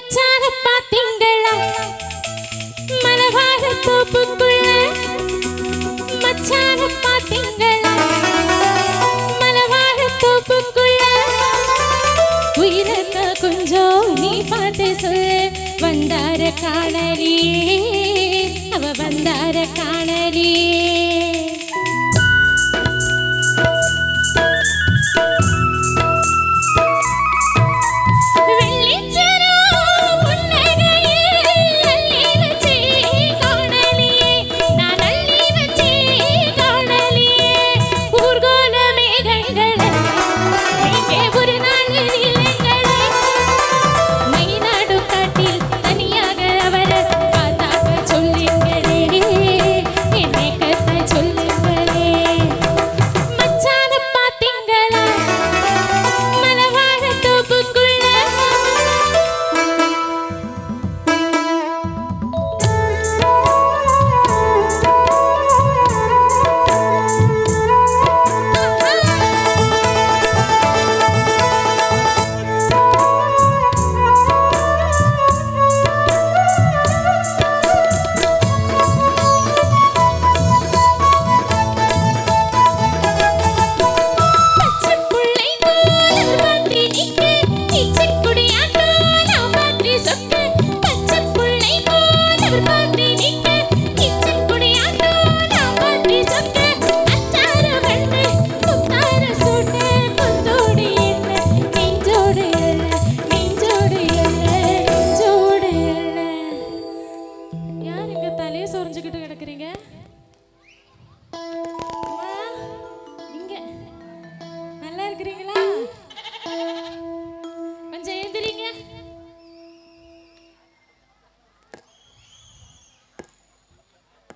மச்சான பாத்தீங்களா மலவாழ தோப்புக்குள்ள மச்சான பாத்தீங்களா மலவாழ தோப்புக்குள்ள உயிரத்த கொஞ்சம் நீ பார்த்து சொல்லு வந்தார காணலியே அவ வந்தார காணலியே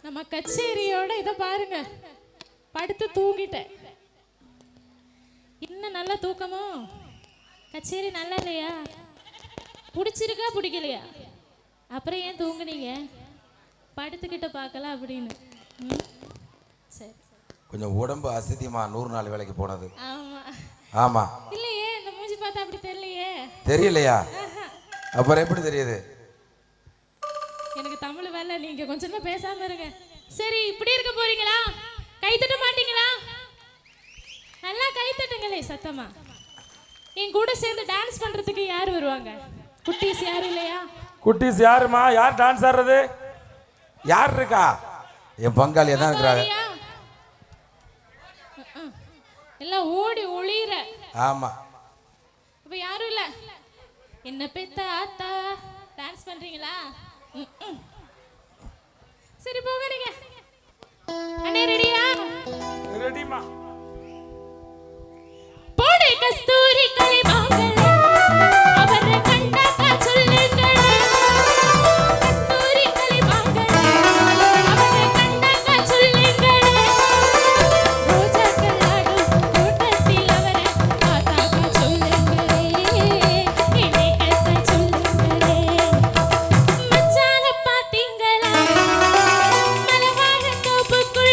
நம்ம கச்சேரியோட இத பாருங்க படுத்து தூங்கிட்டேன் இன்னும் நல்ல தூக்கமோ கச்சேரி நல்லா இல்லையா பிடிச்சிருக்கா பிடிக்கலையா அப்புறம் ஏன் தூங்குனீங்க படுத்துக்கிட்ட பார்க்கலாம் அப்படின்னு சரி கொஞ்சம் உடம்பு அசதிமா 100 நாள் வேலைக்கு போனது ஆமா ஆமா இல்லையே இந்த மூஞ்சி பார்த்தா அப்படி தெரியலையே தெரியலையா அப்புறம் எப்படி தெரியுது எனக்கு தமிழ் வேலை நீங்க கொஞ்சம் தான் பேசாம இருங்க சரி இப்படி இருக்க போறீங்களா கை தட்ட மாட்டீங்களா நல்லா கை தட்டுங்களே சத்தமா என் கூட சேர்ந்து டான்ஸ் பண்றதுக்கு யார் வருவாங்க குட்டீஸ் யாரும் இல்லையா குட்டீஸ் யாருமா யார் டான்ஸ் ஆடுறது யார் இருக்கா என் பங்காளி தான் இருக்கிறாங்க எல்லாம் ஓடி ஒளிர ஆமா இப்ப யாரும் இல்ல என்ன பெத்த ஆத்தா டான்ஸ் பண்றீங்களா சரி போங்க நீங்க அண்ணே ரெடியா ரெடிமா போடு கஸ்தூரி களிமாங்களே அவரை கண்டாக்கா சொல்லுங்களே கஸ்தூரி களிமாங்களே அவரை கண்டாக்கா சொல்லுங்களே ரோஜாக்கள் ஆடும் கூட்டத்தில் அவரை பார்த்தாக்கா சொல்லுங்களே என்னை கத்த சொல்லுங்களே மச்சான பாத்தீங்களா மலவாழ தோப்புக்குள்ள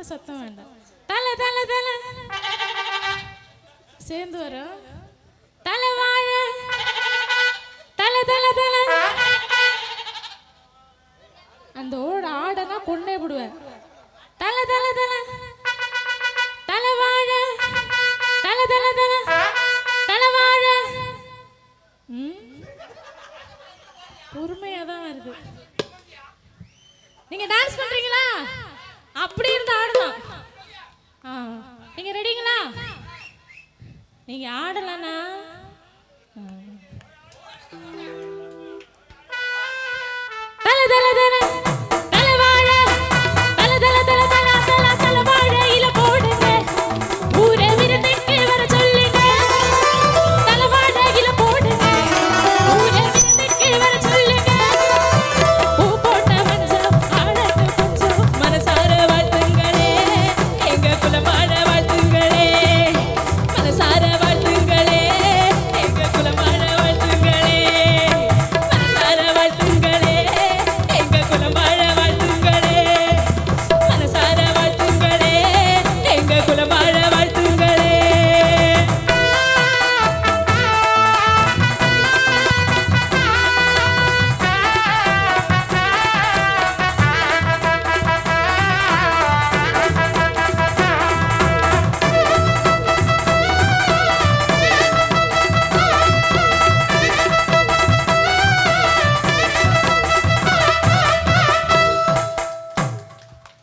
சத்தம் வேண்டாம் தல தல தல சேர்ந்து வரும் தலை வாழ தல தல தல அந்த ஆடனா கொன்னே விடுவேன் தல தல தல தலை வாழ தல தல தல தலை வாழ பொறுமையா தான் வருது நீங்க டான்ஸ் பண்றீங்களா? அப்படி இருந்து ஆடணும். நீங்க ரெடிங்களா? நீங்க ஆடலனா தல தல தல தலவாழ தல தல தல தல தல தலவாழ இல போடுங்க ஊரே விருந்துக்கு வர சொல்லுங்க தலவாழ இல போடுங்க ஊரே விருந்துக்கு வர சொல்லுங்க பூ போட்ட மஞ்சள் ஆடட்டு கொஞ்சம் மனசார வாழ்த்துங்களே எங்க குலமான வாழ்த்துங்களே மனசார வாழ்த்துங்களே எங்க குலமான வாழ்த்துங்களே மனசார வாழ்த்துங்களே எங்க குலமான வாழ்த்துங்களே மனசார வாழ்த்துங்களே எங்க குலமான வாழ்த்துங்களே.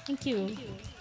Thank you.